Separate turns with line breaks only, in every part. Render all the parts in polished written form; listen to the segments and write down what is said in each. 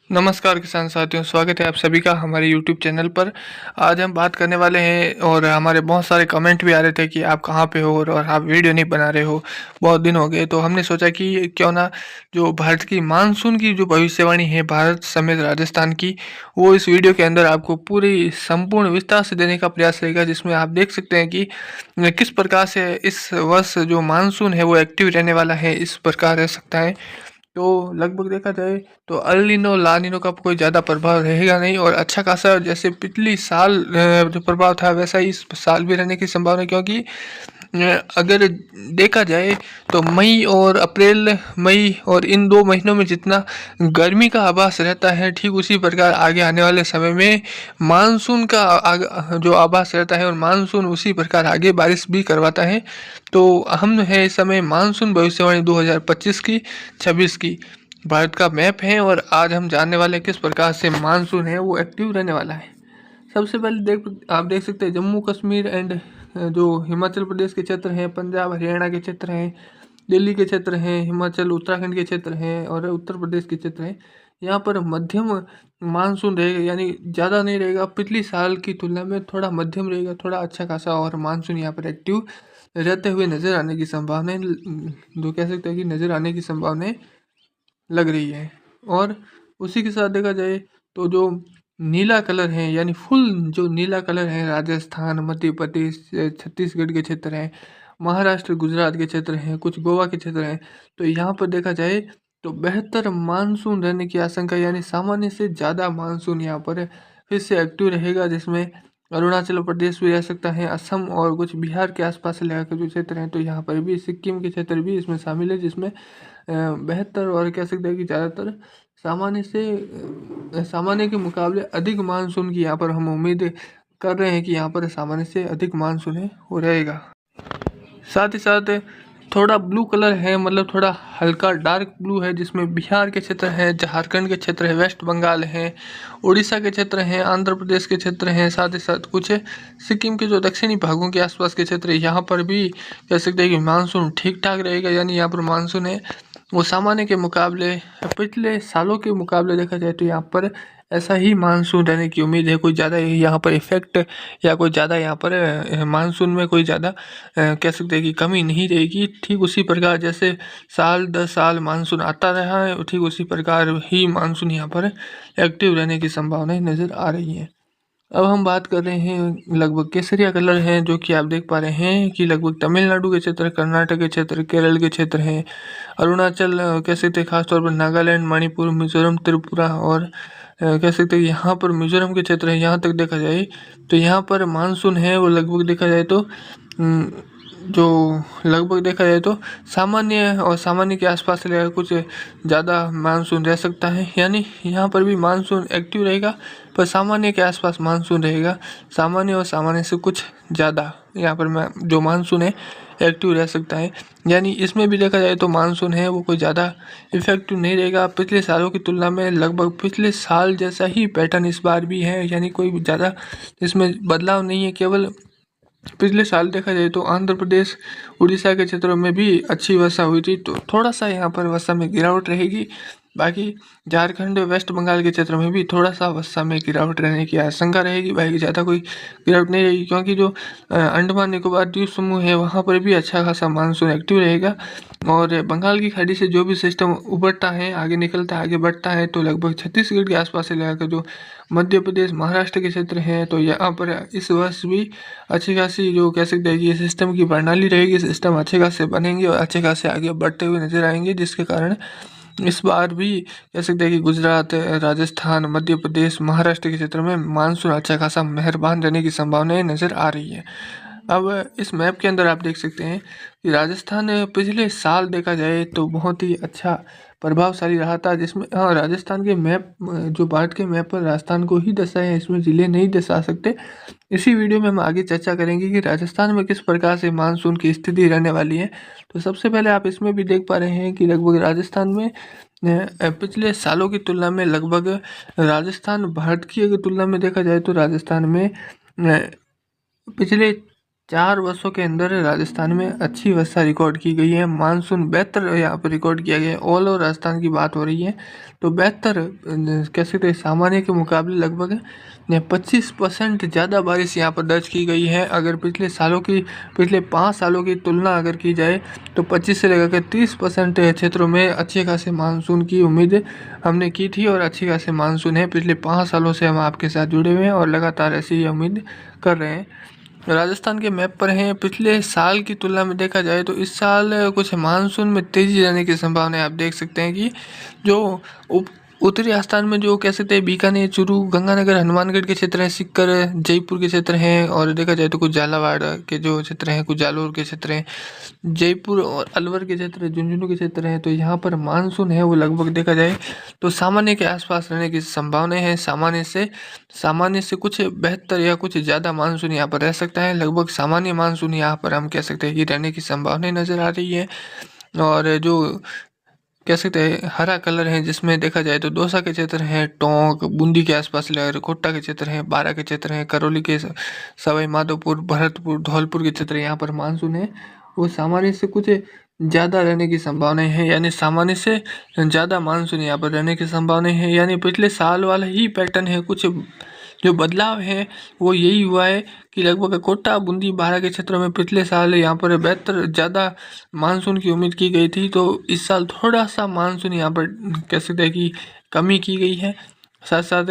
नमस्कार किसान साथियों, स्वागत है आप सभी का हमारे यूट्यूब चैनल पर। आज हम बात करने वाले हैं और हमारे बहुत सारे कमेंट भी आ रहे थे कि आप कहाँ पे हो और आप वीडियो नहीं बना रहे हो, बहुत दिन हो गए। तो हमने सोचा कि क्यों ना जो भारत की मानसून की जो भविष्यवाणी है भारत समेत राजस्थान की, वो इस वीडियो के अंदर आपको पूरी संपूर्ण विस्तार से देने का प्रयास रहेगा, जिसमें आप देख सकते हैं कि किस प्रकार से इस वर्ष जो मानसून है वो एक्टिव रहने वाला है, इस प्रकार रह सकता है। तो लगभग देखा जाए तो अल नीनो ला नीनो का कोई ज़्यादा प्रभाव रहेगा नहीं और अच्छा खासा जैसे पिछली साल जो प्रभाव था वैसा ही इस साल भी रहने की संभावना है, क्योंकि अगर देखा जाए तो मई और इन 2 महीनों में जितना गर्मी का आभास रहता है, ठीक उसी प्रकार आगे आने वाले समय में मानसून का जो आभास रहता है और मानसून उसी प्रकार आगे बारिश भी करवाता है। तो हम है इस समय मानसून भविष्यवाणी 2025 की 26 की भारत का मैप है और आज हम जानने वाले हैं किस प्रकार से मानसून है वो एक्टिव रहने वाला है। सबसे पहले आप देख सकते हैं जम्मू कश्मीर एंड जो हिमाचल प्रदेश के क्षेत्र हैं, पंजाब हरियाणा के क्षेत्र हैं, दिल्ली के क्षेत्र हैं, हिमाचल उत्तराखंड के क्षेत्र हैं और उत्तर प्रदेश के क्षेत्र हैं। यहाँ पर मध्यम मानसून रहेगा, यानी ज़्यादा नहीं रहेगा, पिछली साल की तुलना में थोड़ा मध्यम रहेगा, थोड़ा अच्छा खासा और मानसून यहाँ पर एक्टिव रहते हुए नज़र आने की संभावनाएं जो कह सकते हैं कि नज़र आने की संभावनाएं लग रही है। और उसी के साथ देखा जाए तो जो नीला कलर है, यानी फुल जो नीला कलर है, राजस्थान, मध्य प्रदेश, छत्तीसगढ़ के क्षेत्र हैं, महाराष्ट्र, गुजरात के क्षेत्र हैं, कुछ गोवा के क्षेत्र हैं। तो यहाँ पर देखा जाए तो बेहतर मानसून रहने की आशंका, यानी सामान्य से ज़्यादा मानसून यहाँ पर फिर से एक्टिव रहेगा, जिसमें अरुणाचल प्रदेश भी रह सकता है, असम और कुछ बिहार के आसपास से लगा के जो क्षेत्र हैं, तो यहाँ पर भी सिक्किम के क्षेत्र भी इसमें शामिल है, जिसमें बेहतर और कह सकते हैं कि ज़्यादातर सामान्य के मुकाबले अधिक मानसून की यहाँ पर हम उम्मीद कर रहे हैं कि यहाँ पर सामान्य से अधिक मानसून है वो रहेगा। साथ ही साथ थोड़ा ब्लू कलर है, मतलब थोड़ा हल्का डार्क ब्लू है, जिसमें बिहार के क्षेत्र है, झारखंड के क्षेत्र है, वेस्ट बंगाल है, उड़ीसा के क्षेत्र हैं, आंध्र प्रदेश के क्षेत्र हैं, साथ ही साथ कुछ सिक्किम के जो दक्षिणी भागों के आसपास के क्षेत्र है, यहाँ पर भी कह सकते हैं कि मानसून ठीक ठाक रहेगा। यानी यहाँ पर मानसून है वो सामान्य के मुकाबले, पिछले सालों के मुकाबले देखा जाए तो यहाँ पर ऐसा ही मानसून रहने की उम्मीद है। कोई ज़्यादा यहाँ पर इफेक्ट या कोई ज़्यादा यहाँ पर मानसून में कोई ज़्यादा कह सकते हैं कि कमी नहीं रहेगी। ठीक उसी प्रकार जैसे साल दर साल मानसून आता रहा है, ठीक उसी प्रकार ही मानसून यहाँ पर एक्टिव रहने की संभावनाएं नज़र आ रही हैं। अब हम बात कर रहे हैं, लगभग केसरिया कलर है जो कि आप देख पा रहे हैं कि लगभग तमिलनाडु के क्षेत्र, कर्नाटक के क्षेत्र, केरल के क्षेत्र हैं, अरुणाचल कह सकते हैं, खासतौर पर नागालैंड, मणिपुर, मिजोरम, त्रिपुरा और कह सकते हैं यहाँ पर मिजोरम के क्षेत्र है। यहाँ तक देखा जाए तो यहाँ पर मानसून है वो लगभग देखा जाए तो जो लगभग देखा जाए तो सामान्य और सामान्य के आसपास से लेकर कुछ ज़्यादा मानसून रह सकता है। यानी यहाँ पर भी मानसून एक्टिव रहेगा, पर सामान्य के आसपास मानसून रहेगा, सामान्य और सामान्य से कुछ ज़्यादा यहाँ पर जो मानसून है एक्टिव रह सकता है। यानी इसमें भी देखा जाए तो मानसून है वो कोई ज़्यादा इफेक्टिव नहीं रहेगा पिछले सालों की तुलना में। लगभग पिछले साल जैसा ही पैटर्न इस बार भी है, यानी कोई ज़्यादा इसमें बदलाव नहीं है। केवल पिछले साल देखा जाए तो आंध्र प्रदेश, उड़ीसा के क्षेत्रों में भी अच्छी वर्षा हुई थी, तो थोड़ा सा यहाँ पर वर्षा में गिरावट रहेगी। बाकी झारखंड, वेस्ट बंगाल के क्षेत्र में भी थोड़ा सा वर्षा में गिरावट रहने की आशंका रहेगी। बाकी ज़्यादा कोई गिरावट नहीं रहेगी, क्योंकि जो अंडमान निकोबार द्वीप समूह है वहाँ पर भी अच्छा खासा मानसून एक्टिव रहेगा। और बंगाल की खाड़ी से जो भी सिस्टम उभरता है, आगे निकलता है, आगे बढ़ता है, तो लगभग छत्तीसगढ़ के आसपास से लेकर जो मध्य प्रदेश, महाराष्ट्र के क्षेत्र हैं, तो यहाँ पर इस वर्ष भी अच्छी खासी जो कह सकते हैं कि ये सिस्टम की प्रणाली रहेगी, सिस्टम अच्छे खासे बनेंगे और अच्छे खासे आगे बढ़ते हुए नजर आएंगे, जिसके कारण इस बार भी कह सकते हैं कि गुजरात, राजस्थान, मध्य प्रदेश, महाराष्ट्र के क्षेत्र में मानसून अच्छा खासा मेहरबान रहने की संभावनाएं नज़र आ रही है। अब इस मैप के अंदर आप देख सकते हैं कि राजस्थान पिछले साल देखा जाए तो बहुत ही अच्छा प्रभावशाली रहा था, जिसमें हाँ, राजस्थान के मैप जो भारत के मैप पर राजस्थान को ही दर्शाए हैं, इसमें ज़िले नहीं दर्शा सकते। इसी वीडियो में हम आगे चर्चा करेंगे कि राजस्थान में किस प्रकार से मानसून की स्थिति रहने वाली है। तो सबसे पहले आप इसमें भी देख पा रहे हैं कि लगभग राजस्थान में पिछले सालों की तुलना में लगभग राजस्थान भारत की अगर तुलना में देखा जाए तो राजस्थान में पिछले 4 वर्षों के अंदर राजस्थान में अच्छी वर्षा रिकॉर्ड की गई है। मानसून बेहतर यहाँ पर रिकॉर्ड किया गया है। ऑल ओवर राजस्थान की बात हो रही है तो बेहतर कह सकते हैं सामान्य के मुकाबले लगभग 25% ज़्यादा बारिश यहाँ पर दर्ज की गई है। अगर पिछले 5 सालों की तुलना अगर की जाए तो 25 से लेकर 30% क्षेत्रों में अच्छे खासे मानसून की उम्मीद हमने की थी और अच्छे खासे मानसून है। पिछले 5 सालों से हम आपके साथ जुड़े हुए हैं और लगातार ऐसी ही उम्मीद कर रहे हैं। राजस्थान के मैप पर हैं। पिछले साल की तुलना में देखा जाए तो इस साल कुछ मानसून में तेज़ी रहने की संभावना है। आप देख सकते हैं कि जो उत्तरी राजस्थान में जो कह सकते हैं बीकानेर, चूरू, गंगानगर, हनुमानगढ़ के क्षेत्र हैं, सीकर, जयपुर के क्षेत्र हैं और देखा जाए तो कुछ झालावाड़ के जो क्षेत्र हैं, कुछ जालौर के क्षेत्र हैं, जयपुर और अलवर के क्षेत्र, झुंझुनू के क्षेत्र हैं। तो यहाँ पर मानसून है वो लगभग देखा जाए तो सामान्य के आसपास रहने की संभावनाएं हैं। सामान्य से कुछ बेहतर या कुछ ज़्यादा मानसून यहाँ पर रह सकता है। लगभग सामान्य मानसून यहाँ पर हम कह सकते हैं कि रहने की संभावनाएं नज़र आ रही है। और जो कह सकते हैं हरा कलर है जिसमें देखा जाए तो दौसा के क्षेत्र हैं, टोंक, बूंदी के आसपास कोटा के क्षेत्र हैं, बारा के क्षेत्र हैं, करौली के सवाई माधोपुर, भरतपुर, धौलपुर के क्षेत्र यहाँ पर मानसून है वो सामान्य से कुछ ज़्यादा रहने की संभावनाएं हैं। यानी सामान्य से ज़्यादा मानसून यहाँ पर रहने की संभावनाएं हैं। यानी पिछले साल वाला ही पैटर्न है। कुछ जो बदलाव है वो यही हुआ है कि लगभग कोटा, बूंदी, बारा के क्षेत्रों में पिछले साल यहाँ पर बेहतर ज़्यादा मानसून की उम्मीद की गई थी। तो इस साल थोड़ा सा मानसून यहाँ पर कह सकते हैं कि कमी की गई है। साथ साथ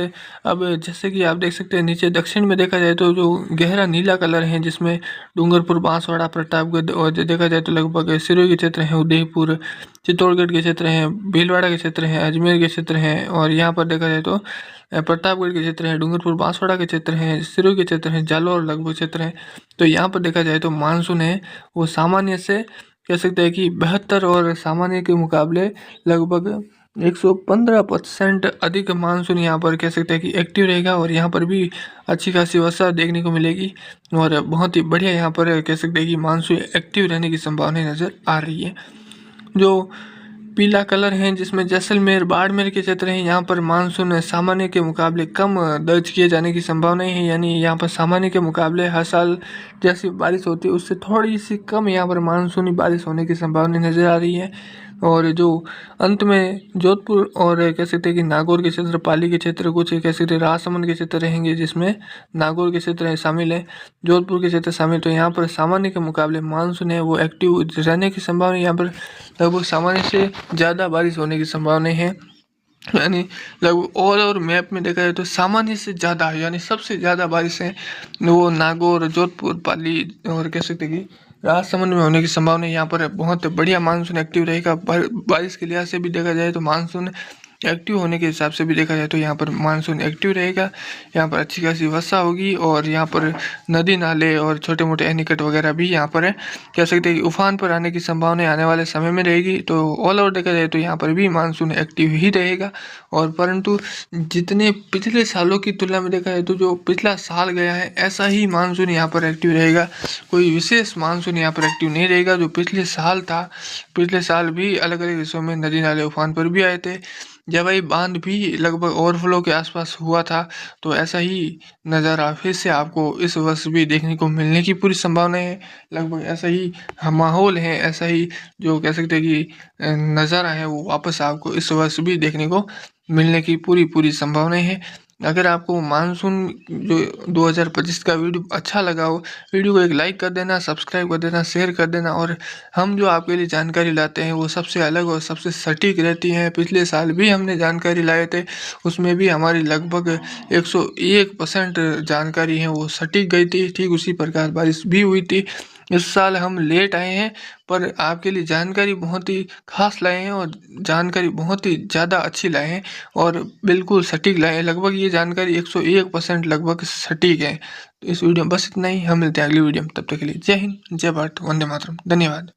अब जैसे कि आप देख सकते हैं नीचे दक्षिण में देखा जाए तो जो गहरा नीला कलर है जिसमें डूंगरपुर, बांसवाड़ा, प्रतापगढ़ और देखा जाए तो लगभग सिरोही के क्षेत्र हैं, उदयपुर, चित्तौड़गढ़ के क्षेत्र हैं, भीलवाड़ा के क्षेत्र हैं, अजमेर के क्षेत्र हैं और यहाँ पर देखा जाए तो प्रतापगढ़ के क्षेत्र हैं, डूंगरपुर, बांसवाड़ा के क्षेत्र हैं, सिरोही के क्षेत्र हैं, जालौर लगभग क्षेत्र हैं। तो यहाँ पर देखा जाए तो मानसून है वो सामान्य से कह सकते हैं कि बेहतर और सामान्य के मुकाबले लगभग 115% अधिक मानसून यहाँ पर कह सकते हैं कि एक्टिव रहेगा और यहाँ पर भी अच्छी खासी वर्षा देखने को मिलेगी और बहुत ही बढ़िया यहाँ पर कह सकते हैं कि मानसून एक्टिव रहने की संभावना नज़र आ रही है। जो पीला कलर है जिसमें जैसलमेर, बाड़मेर के क्षेत्र हैं, यहाँ पर मानसून सामान्य के मुकाबले कम दर्ज किए जाने की संभावनाएं हैं। यानी यहाँ पर सामान्य के मुकाबले हर साल जैसी बारिश होती है उससे थोड़ी सी कम यहाँ पर मानसूनी बारिश होने की संभावना नज़र आ रही है। और जो अंत में जोधपुर और कह सकते हैं कि नागौर के क्षेत्र, पाली के क्षेत्र, कुछ कह सकते हैं राजसमंद के क्षेत्र रहेंगे जिसमें नागौर के क्षेत्र शामिल है, जोधपुर के क्षेत्र शामिल। तो यहाँ पर सामान्य के मुकाबले मानसून है वो एक्टिव रहने की संभावना यहाँ पर लगभग सामान्य से ज़्यादा बारिश होने की संभावना है। यानी लगभग और मैप में देखा जाए तो सामान्य से ज़्यादा यानी सबसे ज़्यादा बारिश है वो नागौर, जोधपुर, पाली और कह सकते हैं कि राजसमंद में होने की संभावना है। यहाँ पर बहुत बढ़िया मानसून एक्टिव रहेगा। बारिश के लिहाज से भी देखा जाए तो मानसून एक्टिव होने के हिसाब से भी देखा जाए तो यहाँ पर मानसून एक्टिव रहेगा। यहाँ पर अच्छी खासी वर्षा होगी और यहाँ पर नदी नाले और छोटे मोटे एनीकट वगैरह भी यहाँ पर कह सकते हैं कि उफान पर आने की संभावना आने वाले समय में रहेगी। तो ऑल ओवर देखा जाए तो यहाँ पर भी मानसून एक्टिव ही रहेगा। और परंतु जितने पिछले सालों की तुलना में देखा जाए तो जो पिछला साल गया है ऐसा ही मानसून यहाँ पर एक्टिव रहेगा। कोई विशेष मानसून यहाँ पर एक्टिव नहीं रहेगा। जो पिछले साल था, पिछले साल भी अलग अलग हिस्सों में नदी नाले उफान पर भी आए थे, जवाई बांध भी लगभग ओवरफ्लो के आसपास हुआ था। तो ऐसा ही नज़ारा फिर से आपको इस वर्ष भी देखने को मिलने की पूरी संभावना है। लगभग ऐसा ही माहौल है, ऐसा ही जो कह सकते हैं कि नज़ारा है वो वापस आपको इस वर्ष भी देखने को मिलने की पूरी संभावनाएं है। अगर आपको मानसून जो 2025 का वीडियो अच्छा लगा हो, वीडियो को एक लाइक कर देना, सब्सक्राइब कर देना, शेयर कर देना। और हम जो आपके लिए जानकारी लाते हैं वो सबसे अलग और सबसे सटीक रहती है। पिछले साल भी हमने जानकारी लाए थे, उसमें भी हमारी लगभग 101% जानकारी है वो सटीक गई थी। ठीक उसी प्रकार बारिश भी हुई थी। इस साल हम लेट आए हैं पर आपके लिए जानकारी बहुत ही खास लाए हैं और जानकारी बहुत ही ज़्यादा अच्छी लाए हैं और बिल्कुल सटीक लाए हैं। लगभग ये जानकारी 101% लगभग सटीक है। तो इस वीडियो में बस इतना ही। हम मिलते हैं अगली वीडियो में, तब तक के लिए जय हिंद, जय भारत, वंदे मातरम। धन्यवाद।